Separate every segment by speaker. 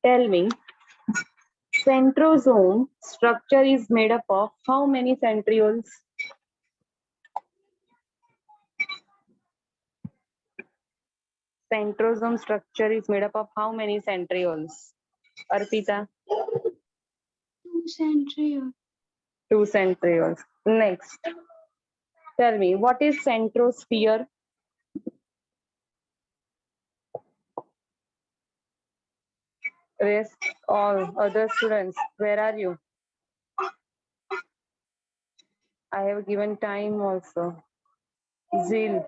Speaker 1: Tell me, centrosome structure is made up of how many centrioles? Centrosome structure is made up of how many centrioles? Arpita?
Speaker 2: 2 centrioles.
Speaker 1: 2 centrioles. Next. Tell me, what is centrosphere? Rest all other students, where are you? I have given time also. Zil.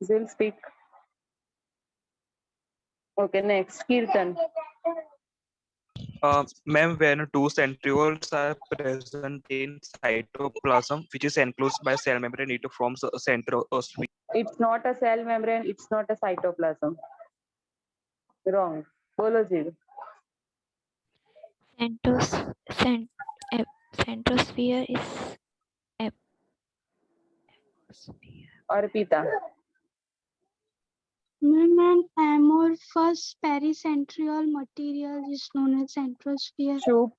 Speaker 1: Zil, speak. Okay, next. Kirtan.
Speaker 3: Ma'am, when two centrioles are present in cytoplasm, which is enclosed by cell membrane, it forms a centrosphere.
Speaker 1: It's not a cell membrane, it's not a cytoplasm. Wrong. Bolo Zil.
Speaker 2: Centrosphere is
Speaker 1: Arpita.
Speaker 2: Ma'am, amorphous pericentral material is known as centrosphere.
Speaker 1: Shub.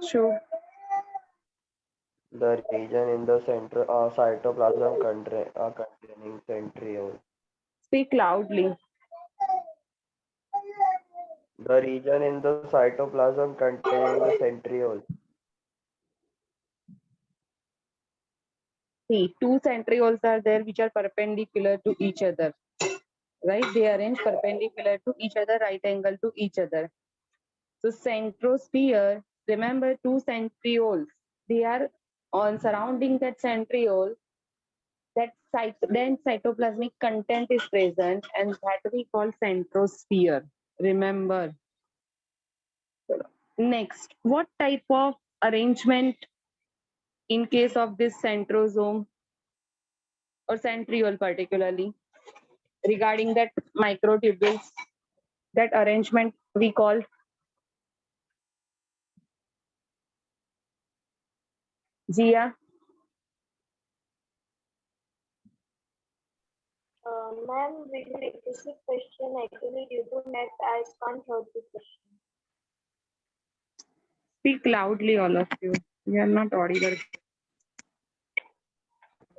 Speaker 1: Shub.
Speaker 4: The region in the cytoplasm containing centriole.
Speaker 1: Speak loudly.
Speaker 4: The region in the cytoplasm containing the centriole.
Speaker 1: See, 2 centrioles are there which are perpendicular to each other. Right? They arrange perpendicular to each other, right angle to each other. So centrosphere, remember 2 centrioles. They are on surrounding that centriole. That then cytoplasmic content is present, and that we call centrosphere. Remember. Next, what type of arrangement in case of this centrosome or centriole particularly regarding that microtubules, that arrangement we call Jia?
Speaker 5: Ma'am, will you repeat the question? Actually, due to net, I can't hear the question.
Speaker 1: Speak loudly, all of you. You are not audible.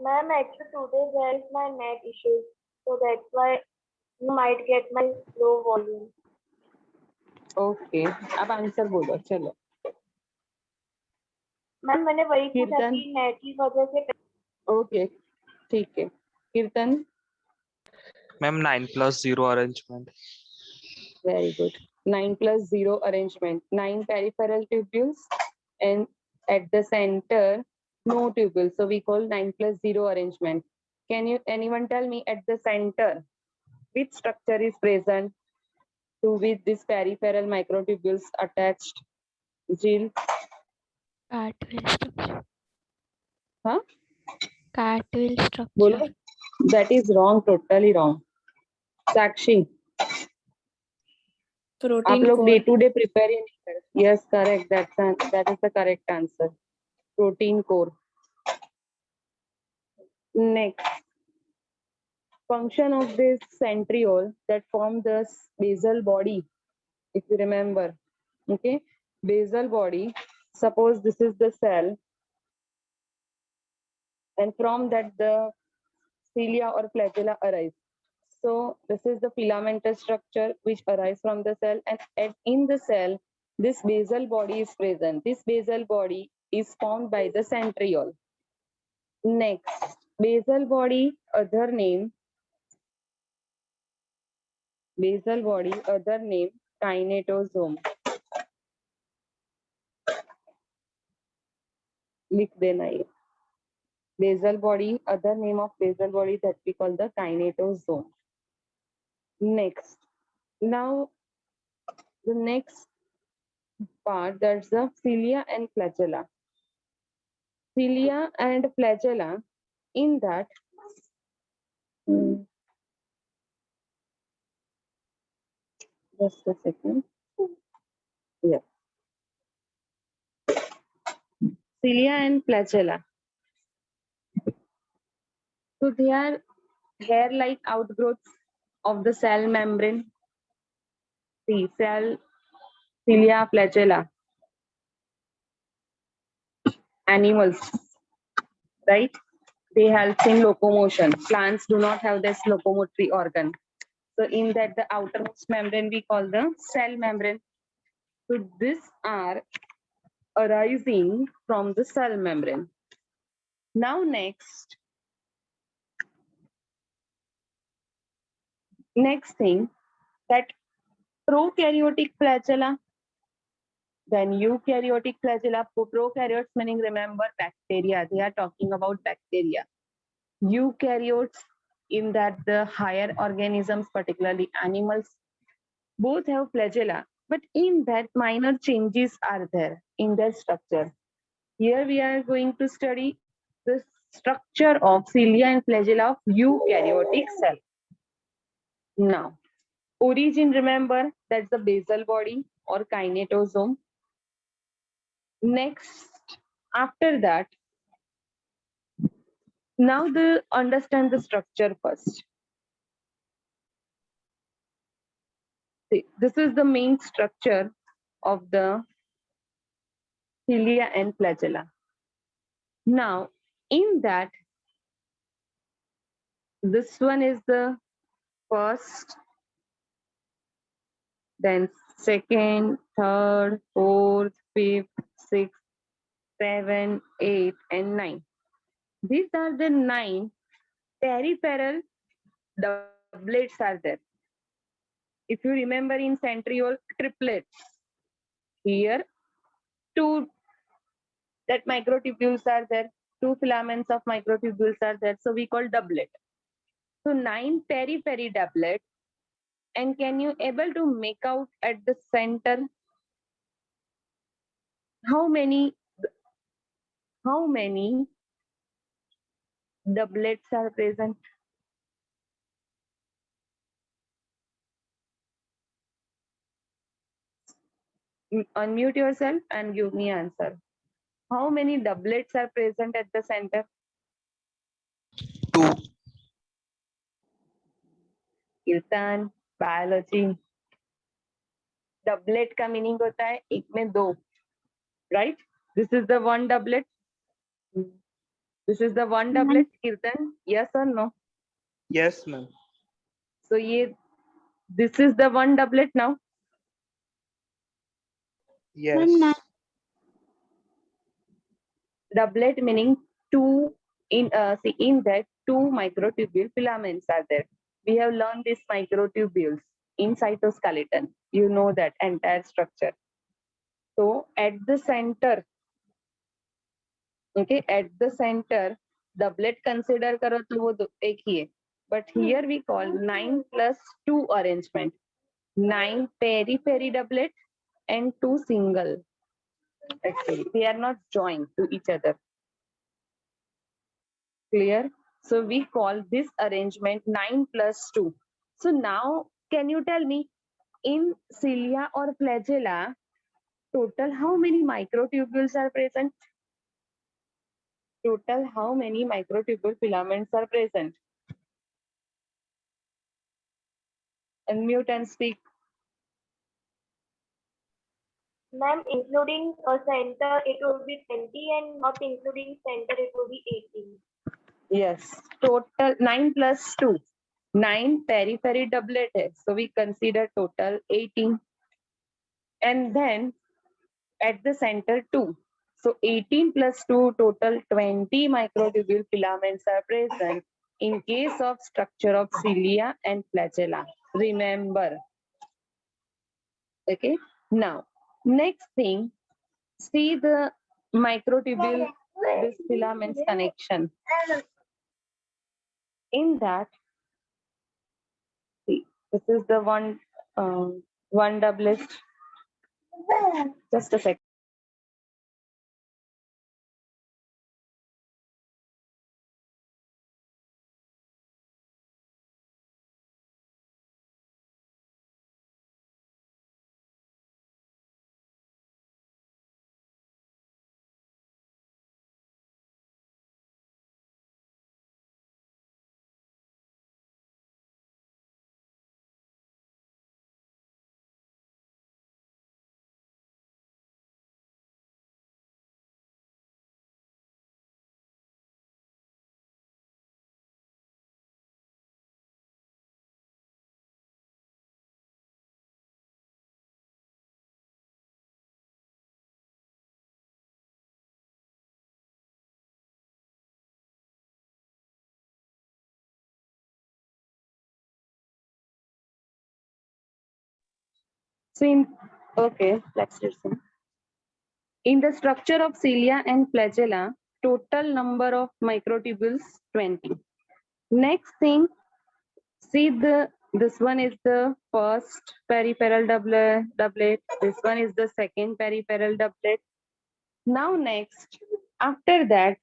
Speaker 5: Ma'am, actually today there is my net issue, so that's why you might get my low volume.
Speaker 1: Okay अब answer बोलो चलो.
Speaker 5: Ma'am मैंने वही पूछा
Speaker 1: कीर्तन.
Speaker 5: कि net की वजह से.
Speaker 1: ओके ठीक है. कीर्तन.
Speaker 3: Ma'am, 9+0 arrangement.
Speaker 1: Very good. 9+0 arrangement. 9 peripheral tubules and at the center no tubules. So we call 9+0 arrangement. Can you anyone tell me at the center which structure is present to with this peripheral microtubules attached? Jill.
Speaker 2: Cartwheel structure.
Speaker 1: Huh?
Speaker 2: Cartwheel structure.
Speaker 1: Bolo. That is wrong. Totally wrong. Sakshi. आप लोग day to day prepare ही नहीं करते. Yes, correct. That is the correct answer. Protein core. Next, function of this centriole that form the basal body. If you remember, okay, basal body. Suppose this is the cell, and from that the cilia or flagella arise. So this is the filamentous structure which arises from the cell, and in the cell, this basal body is present. This basal body is formed by the centriole. Next, basal body, other name, kinetosome. लिख देना ये. Basal body, other name of basal body that we call the kinetosome. Next, now the next part, that's the cilia and flagella. Cilia and flagella, in that just a second. Yeah. Cilia and flagella. So they are hair-like outgrowths of the cell membrane. See, cell, cilia, flagella, animals, right? They help in locomotion. Plants do not have this locomotory organ. So in that, the outermost membrane we call the cell membrane. So these are arising from the cell membrane. Now next thing, that prokaryotic flagella, then eukaryotic flagella. Prokaryotes meaning, remember, bacteria. They are talking about bacteria. Eukaryotes, in that the higher organisms, particularly animals, both have flagella, but in that minor changes are there in their structure. Here we are going to study the structure of cilia and flagella of eukaryotic cell. Now, origin, remember, that's the basal body or kinetosome. Next, after that, now understand the structure first. See, this is the main structure of the cilia and flagella. Now, in that, this one is the first, then second, third, fourth, fifth, sixth, 7, 8, and 9. These are the 9 peripheral doublets are there. If you remember in centriole triplets, here 2 that microtubules are there, 2 filaments of microtubules are there, so we call doublet. So 9 periphery doublet. And can you able to make out at the center how many doublets are present? Unmute yourself and give me answer. How many doublets are present at the center?
Speaker 3: 2.
Speaker 1: कीर्तन, biology, doublet का meaning होता है एक में 2, right? This is the one doublet. This is the one doublet, कीर्तन, yes और no?
Speaker 3: Yes, ma'am.
Speaker 1: सो ये this is the one doublet now.
Speaker 3: Yes.
Speaker 1: Doublet meaning 2 in in that 2 microtubule filaments are there. We have learned these microtubules in cytoskeleton. You know that entire structure. So at the center, okay, at the center, doublet consider करो तो वो एक ही है. But here we call 9 plus 2 arrangement. 9 periphery doublet and 2 single. Actually, they are not joined to each other. Clear? So we call this arrangement 9 plus 2. So now, can you tell me, in cilia or flagella, total how many microtubules are present? Total how many microtubule filaments are present? Unmute and speak.
Speaker 5: Ma'am, including a center, it will be 20, and not including center, it will be 18.
Speaker 1: Yes, total 9 plus 2. 9 periphery doublet hai. So we consider total 18. And then at the center 2. So 18 plus 2, total 20 microtubule filaments are present in case of structure of cilia and flagella. Remember. Okay. Now, next thing, see the microtubule, this filaments connection. In that, see, this is the one doublet. Just a second. So okay, let's listen. In the structure of cilia and flagella, total number of microtubules 20. Next thing, see this one is the first peripheral doublet. This one is the second peripheral doublet. Now next, after that,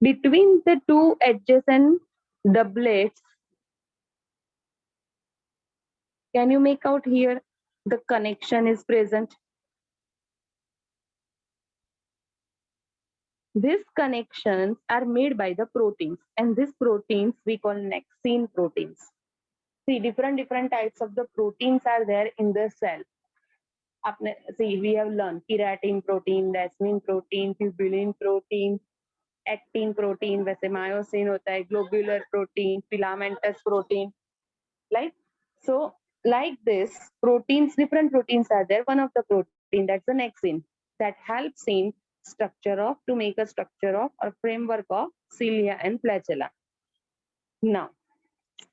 Speaker 1: between the two adjacent doublets, can you make out here the connection is present? These connections are made by the proteins, and these proteins we call nexine proteins. See, different types of the proteins are there in the cell. See, we have learned keratin protein, desmin protein, tubulin protein, actin protein, वैसे myosin होता है, globular protein, filamentous protein, like so. Like this, proteins, different proteins are there. One of the protein, that's the nexine, that helps in structure of, to make a structure of or framework of cilia and flagella. Now,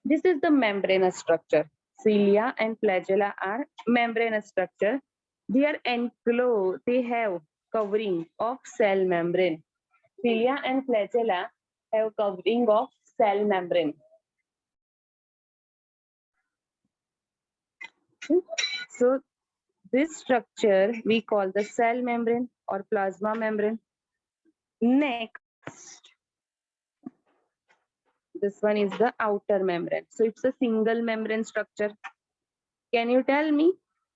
Speaker 1: this is the membranous structure. Cilia and flagella are membranous structure. They are enclosed, they have covering of cell membrane. Cilia and flagella have covering of cell membrane. So this structure we call the cell membrane or plasma membrane. Next, this one is the outer membrane. So it's a single membrane structure. Can you tell me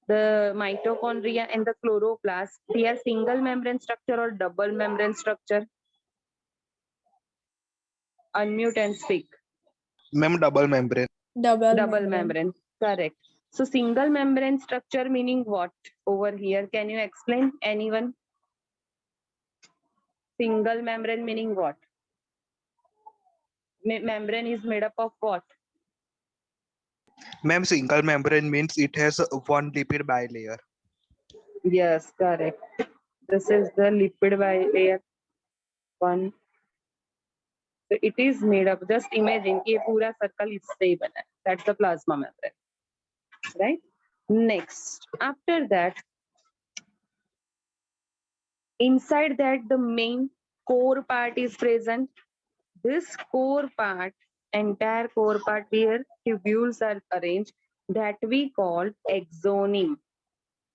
Speaker 1: the mitochondria and the chloroplast, they are single membrane structure or double membrane structure? Unmute and speak.
Speaker 3: Ma'am, double membrane.
Speaker 1: Double membrane, correct. So single membrane structure meaning what over here? Can you explain, anyone? Single membrane meaning what? Membrane is made up of what?
Speaker 3: Ma'am, single membrane means it has one lipid bilayer.
Speaker 1: Yes, correct. This is the lipid bilayer one. So it is made up. Just imagine कि ये पूरा circle इससे ही बना है. That's the plasma membrane, right? Next, after that, inside that the main core part is present. This core part, entire core part where tubules are arranged, that we call axoneme.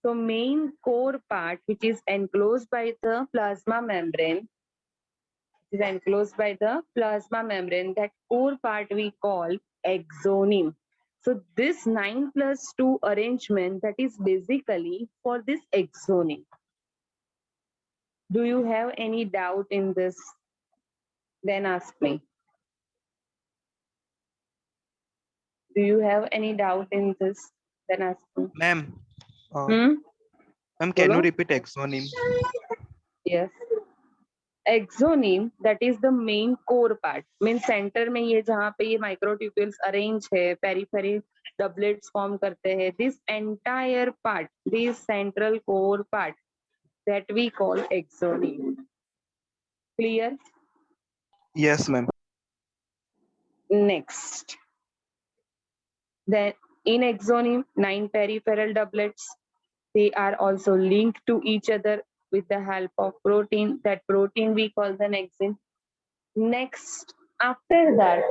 Speaker 1: So main core part which is enclosed by the plasma membrane, that core part we call axoneme. So this 9+2 arrangement, that is basically for this axoneme. Do you have any doubt in this? Then ask me. Do you have any doubt in this? Then ask me.
Speaker 3: Ma'am,
Speaker 1: Hmm?
Speaker 3: ma'am, can you
Speaker 1: Bolo?
Speaker 3: repeat axoneme?
Speaker 1: Yes. Axoneme, that is the main core part. Means center में ये जहाँ पे ये microtubules arrange है, periphery doublets form करते हैं. This entire part, this central core part, that we call axoneme. Clear?
Speaker 3: Yes, ma'am.
Speaker 1: Next. Then in axoneme, 9 peripheral doublets. They are also linked to each other with the help of protein. That protein we call the nexine. Next, after that,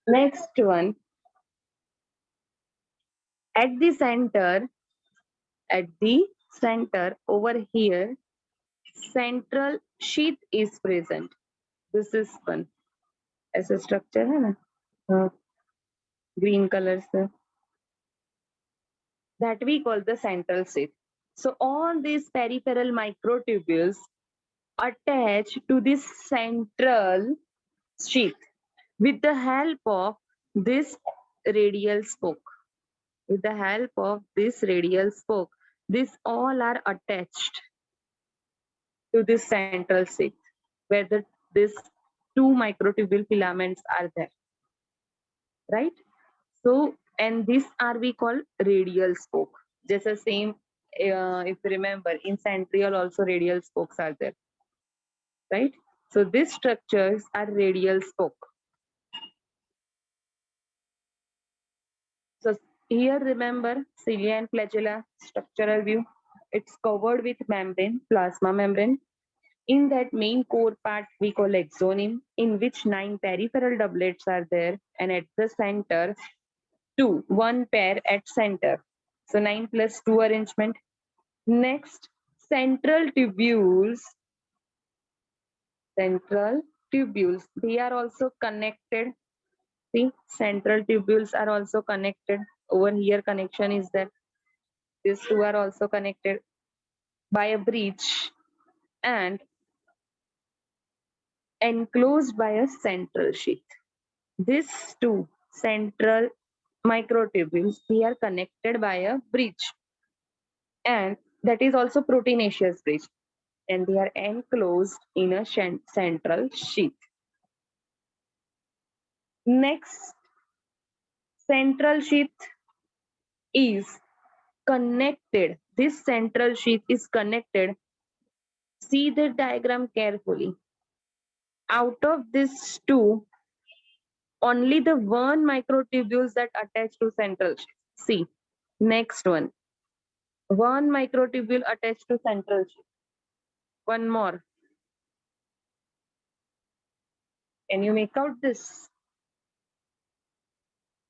Speaker 1: next one, at the center over here, central sheath is present. This is one. ऐसा structure है ना? Green color से. That we call the central sheath. So all these peripheral microtubules attach to this central sheath with the help of this radial spoke. With the help of this radial spoke, these all are attached to this central sheath where this 2 microtubule filaments are there, right? So, and this are we call radial spoke. Just the same, if you remember, in centriole also radial spokes are there, right? So these structures are radial spoke. Here, remember cilia and flagella structural view. It's covered with membrane, plasma membrane. In that main core part, we call exonym, in which 9 peripheral doublets are there, and at the center, 2, 1 pair at center. So 9 plus 2 arrangement. Next, central tubules. Central tubules. They are also connected. See, central tubules are also connected. Over here, connection is there. These two are also connected by a bridge and enclosed by a central sheath. These two central microtubules, they are connected by a bridge, and that is also proteinaceous bridge, and they are enclosed in a central sheath. Next, central sheath is connected. This central sheath is connected. See the diagram carefully. Out of these two, only the one microtubules that attach to central sheath. See, next one. One microtubule attached to central sheath. One more. Can you make out this?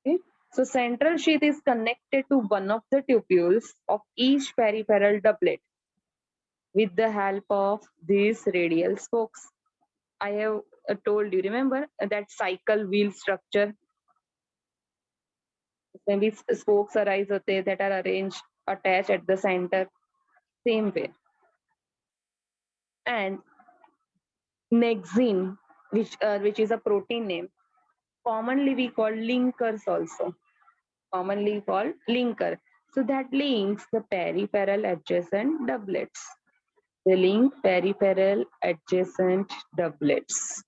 Speaker 1: Okay. So central sheath is connected to one of the tubules of each peripheral doublet with the help of these radial spokes. I have told you, remember that cycle wheel structure. Maybe spokes arise that are arranged, attached at the center, same way. And nexine, which is a protein name, commonly we call linkers also. Commonly called linker. So that links the peripheral adjacent doublets. They link peripheral adjacent doublets.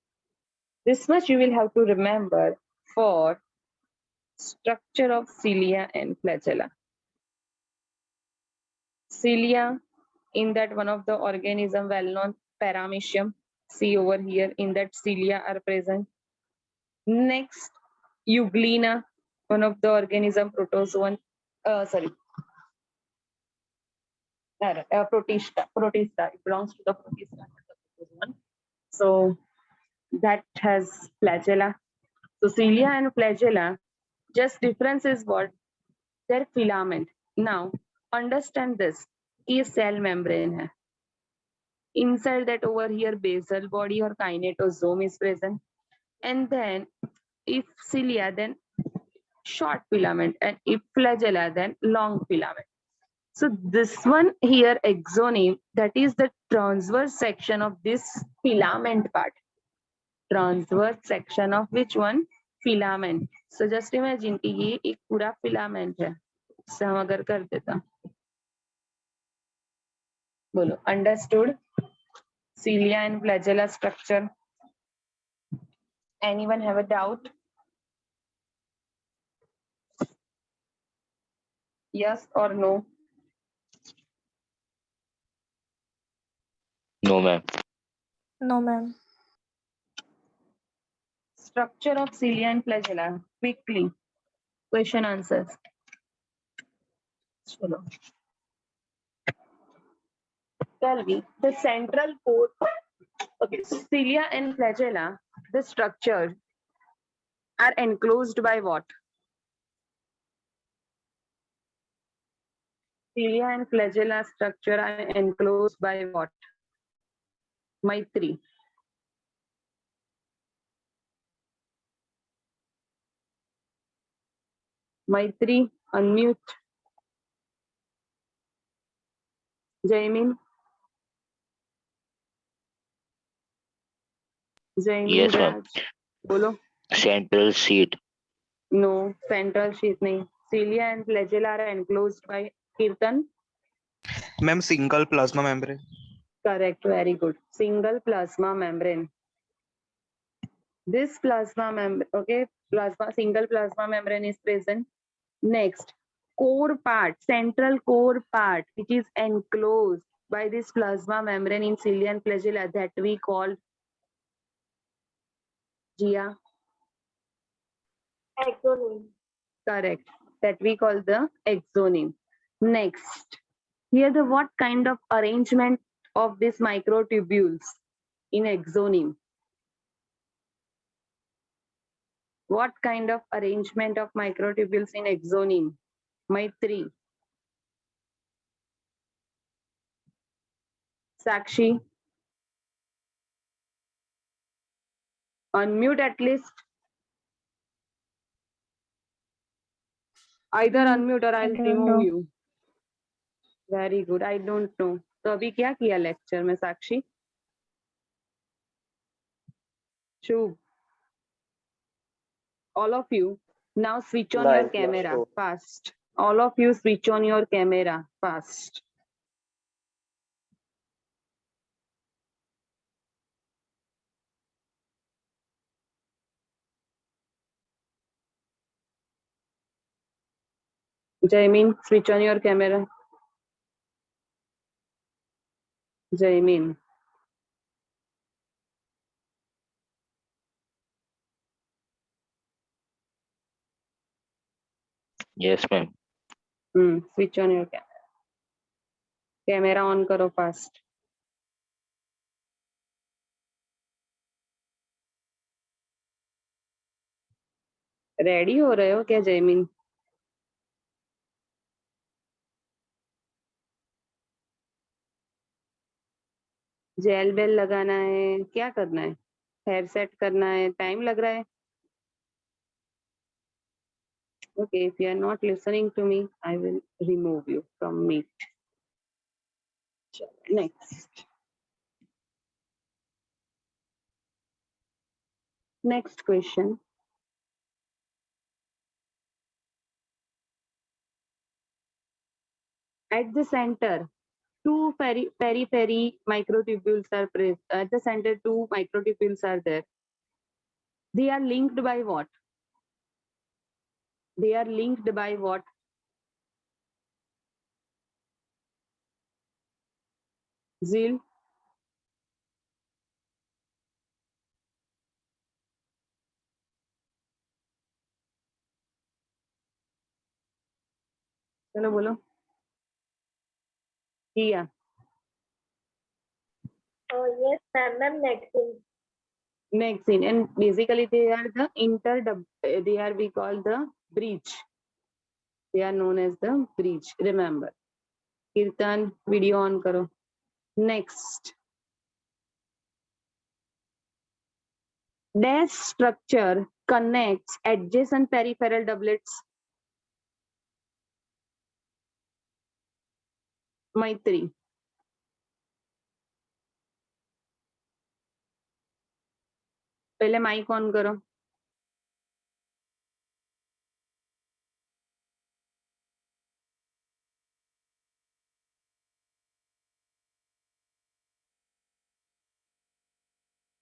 Speaker 1: This much you will have to remember for structure of cilia and flagella. Cilia, in that one of the organism well known, Paramecium. See over here, in that cilia are present. Next, Euglena, one of the organism protozoan. Protista. It belongs to the protista, not the protozoan. So that has flagella. So cilia and flagella, just difference is what? Their filament. Now understand this. ये cell membrane है. Inside that over here basal body or kinetosome is present. And then if cilia, then short filament, and if flagella, then long filament. So this one here, exonym, that is the transverse section of this filament part. Transverse section of which one? Filament. So just imagine कि ये एक पूरा filament है. So हम अगर कर देता, बोलो, understood? Cilia and flagella structure. Anyone have a doubt? Yes or no?
Speaker 6: No, ma'am.
Speaker 7: No, ma'am.
Speaker 1: Structure of cilia and flagella. Quickly. Question answers. Chalo. Tell me the central core. Okay, cilia and flagella, the structure are enclosed by what? Cilia and flagella structure are enclosed by what? Maitri. Maitri, unmute. Jaimin. Jaimin
Speaker 6: Yes, ma'am.
Speaker 1: Raj. Bolo.
Speaker 6: Central seat.
Speaker 1: No, central sheath nahi. Cilia and flagella are enclosed by Kirtan.
Speaker 3: Ma'am, single plasma membrane.
Speaker 1: Correct, very good. Single plasma membrane. This plasma membrane, okay, single plasma membrane is present. Next, core part, central core part, which is enclosed by this plasma membrane in cilia and flagella, that we call Gia.
Speaker 5: Exonym.
Speaker 1: Correct. that we call the exonym. Next, here the what kind of arrangement of these microtubules in exonym? What kind of arrangement of microtubules in exonym? Maitri. Sakshi. Unmute at least. Either unmute or I'll
Speaker 7: don't
Speaker 1: remove
Speaker 7: know.
Speaker 1: you. Very good. I don't know. तो अभी क्या किया lecture में साक्षी? शुभ. All of you now switch on your
Speaker 4: Ninth class
Speaker 1: camera
Speaker 4: show.
Speaker 1: fast. All of you switch on your camera fast. Jaimin, switch on your camera. Jaimin.
Speaker 6: Yes, ma'am.
Speaker 1: Switch on your camera. Camera on करो fast. Ready हो रहे हो क्या Jaymin? Jail bell लगाना है, क्या करना है? हेयर सेट करना है, टाइम लग रहा है. Okay, if you are not listening to me, I will remove you from meet. Next. Next question. At the center, two periphery microtubules are present. At the center, two microtubules are there. They are linked by what? They are linked by what? Zil. चलो बोलो. किया.
Speaker 5: Yes, ma'am, Nexin.
Speaker 1: Nexin, and basically they are the they are we call the bridge. They are known as the bridge. Remember. Kirtan, video on karo. Next. Dash structure connects adjacent peripheral doublets. Maitri. पहले mic on करो.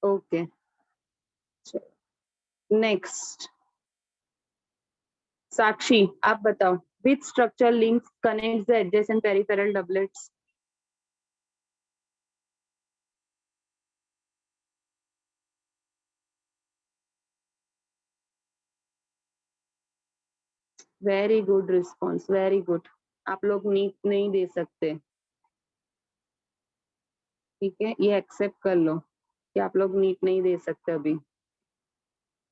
Speaker 1: Okay. Next. Sakshi, आप बताओ. Which structure links connects the adjacent peripheral doublets? Very good response. Very good. आप लोग NEET नहीं दे सकते. ठीक है, ये एक्सेप्ट कर लो कि आप लोग नीट नहीं दे सकते अभी.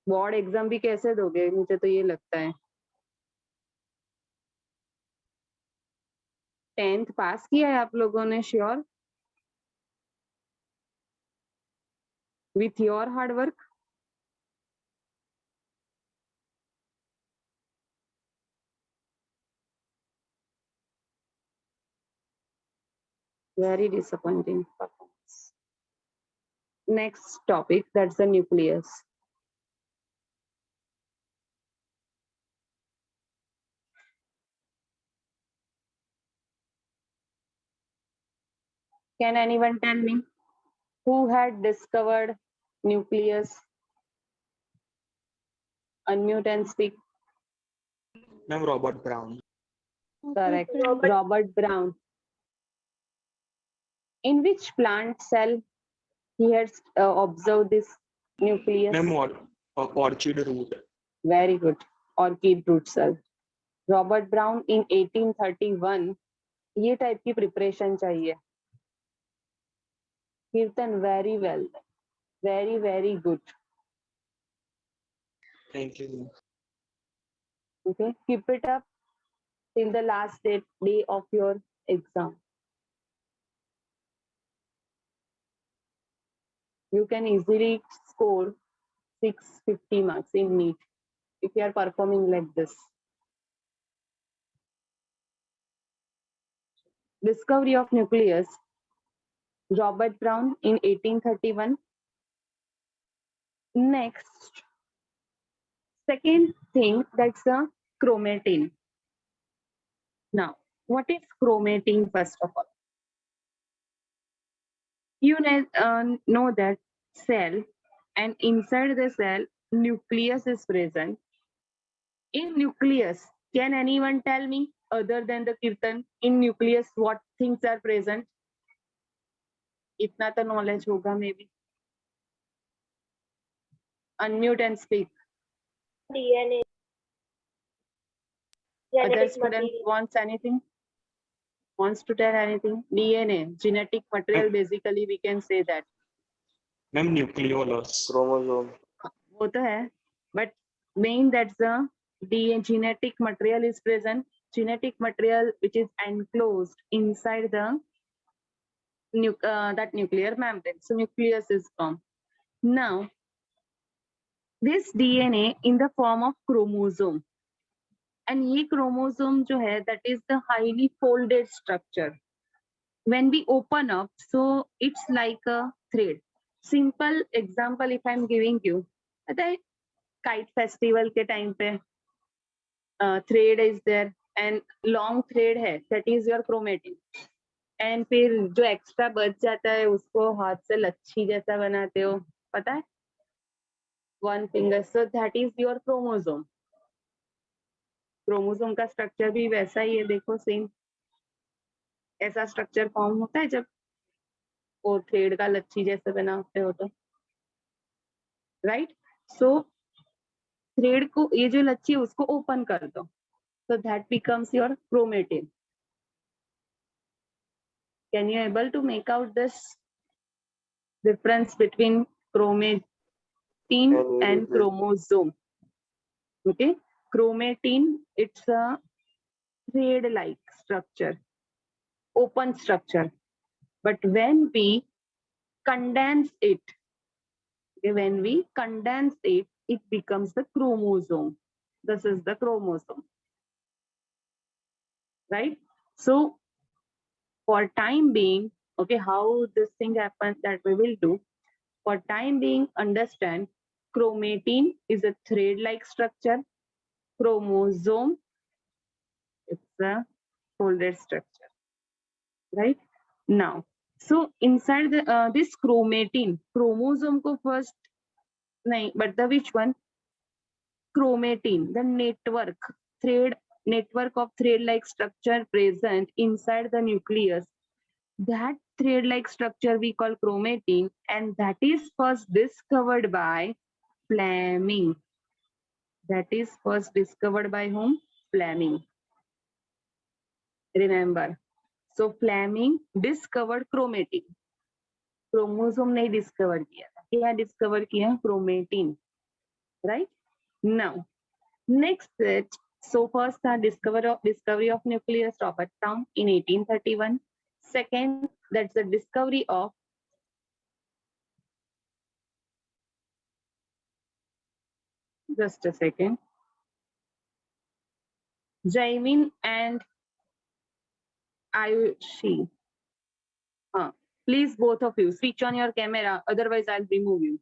Speaker 1: बोर्ड एग्जाम भी कैसे दोगे? मुझे तो ये लगता है. 10th पास किया है आप लोगों ने, sure? With your hard work? Very disappointing performance. Next topic, that's the nucleus. Can anyone tell me who had discovered nucleus? Unmute and speak.
Speaker 3: Ma'am, Robert Brown.
Speaker 1: Correct.
Speaker 5: Robert.
Speaker 1: Robert Brown. In which plant cell he has observed this nucleus?
Speaker 3: Ma'am, orchid root.
Speaker 1: Very good. Orchid root cell. Robert brown इन 1831, ये type की preparation चाहिए. कीर्तन, very well, very very good.
Speaker 3: Thank you.
Speaker 1: Okay, keep it up till the last day of your exam. You can easily score 650 marks in NEET if you are performing like this. Discovery of nucleus, Robert Brown in 1831. Next, second thing, that's the chromatin. Now, what is chromatin first of all? You know that cell, and inside the cell, nucleus is present. In nucleus, can anyone tell me other than the Kirtan, in nucleus what things are present? Itna to knowledge hoga maybe. Unmute and speak.
Speaker 5: DNA.
Speaker 1: Other
Speaker 5: Genetic
Speaker 1: student
Speaker 5: material.
Speaker 1: wants anything? Wants to tell anything? DNA, genetic material, basically we can say that.
Speaker 3: Ma'am, nucleolus.
Speaker 4: Chromosome.
Speaker 1: वो तो है, but main that's the DNA genetic material is present. Genetic material which is enclosed inside the that nuclear membrane. So nucleus is formed. Now, this DNA in the form of chromosome, and ये chromosome जो है, that is the highly folded structure. When we open up, so it's like a thread. Simple example if I'm giving you, पता है kite festival के time पे thread is there and long thread है, that is your chromatin. And फिर जो extra बच जाता है उसको हाथ से लच्छी जैसा बनाते हो, पता है? One finger, so that is your chromosome. Chromosome का structure भी वैसा ही है, देखो same. ऐसा structure form होता है जब वो thread का लच्छी जैसे बनाते हो तो, right? So thread को, ये जो लच्छी है उसको open कर दो, so that becomes your chromatin. Can you able to make out this difference between chromatin and chromosome? Okay, chromatin, it's a thread-like structure, open structure. But when we condense it, okay, when we condense it, it becomes the chromosome. This is the chromosome, right? So for time being, okay, how this thing happens that we will do. For time being, understand chromatin is a thread-like structure. Chromosome, it's a folded structure, right? Now, so inside the this chromatin, chromosome ko first, nahi, but the which one? Chromatin, the network, thread, network of thread-like structure present inside the nucleus. That thread-like structure we call chromatin, and that is first discovered by Fleming. That is first discovered by whom? Fleming. Remember. So Fleming discovered chromatin. Chromosome नहीं discover किया था. क्या discover किया? Chromatin. Right? Now, next set. So first the discovery of nucleus, Robert Brown in 1831. Second, that's the discovery of just a second. Jaimin and Ayushi. Please, both of you, switch on your camera, otherwise I'll remove you.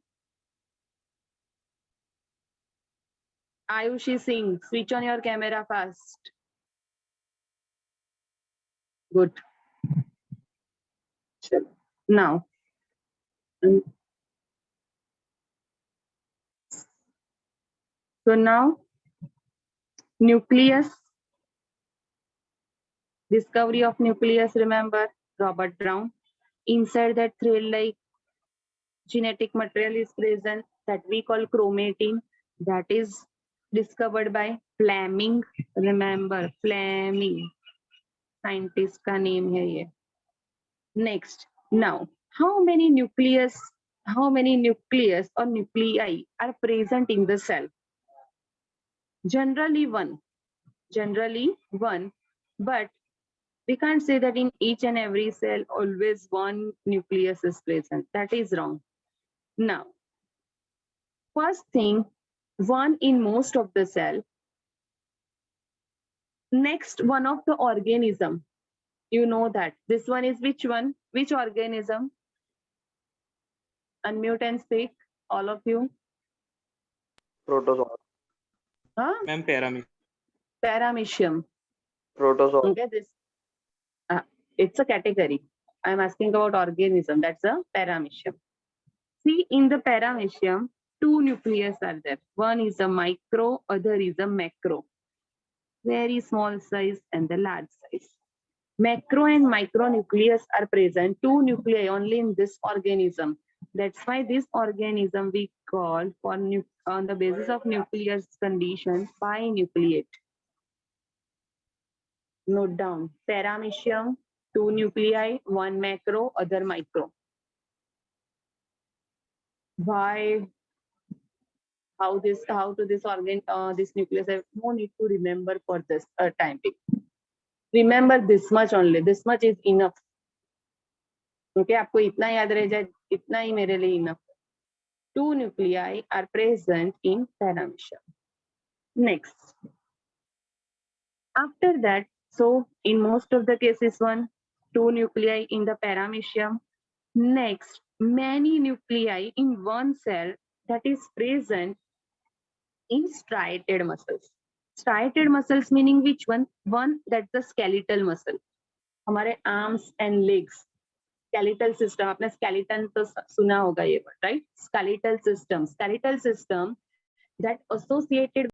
Speaker 1: Ayushi Singh, switch on your camera fast. Good. Now, so now, nucleus, discovery of nucleus, remember, Robert Brown. Inside that thread-like genetic material is present that we call chromatin, that is discovered by Fleming, remember Fleming scientist का name है ये. Next, now, how many nucleus or nuclei are present in the cell? Generally one, but we can't say that in each and every cell always one nucleus is present. That is wrong. Now, first thing, one in most of the cell. Next, one of the organism. You know that this one is which one? Which organism? Unmute and speak, all of you.
Speaker 4: Protozoa.
Speaker 1: Huh?
Speaker 3: Ma'am, Paramecium.
Speaker 1: Paramecium.
Speaker 4: Protozoa.
Speaker 1: Okay, this it's a category. I'm asking about organism. That's a paramecium. See, in the paramecium, two nucleus are there. One is a micro, other is a macro. Very small size and the large size. Macro and micronucleus are present, two nuclei only in this organism. That's why this organism we call on the basis of nucleus condition binucleate. Note down, paramecium, two nuclei, one macro, other micro. Why? How to this organ, this nucleus? I no need to remember for this time being. Remember this much only. This much is enough. Okay, आपको इतना याद रह जाए, इतना ही मेरे लिए enough. Two nuclei are present in paramecium. Next. After that, so in most of the cases, two nuclei in the paramecium. Next, many nuclei in one cell that is present in striated muscles. Striated muscles meaning which one? One, that's the skeletal muscle. हमारे arms and legs. Skeletal system, आपने skeleton तो सुना होगा ये word, right? Skeletal system that associated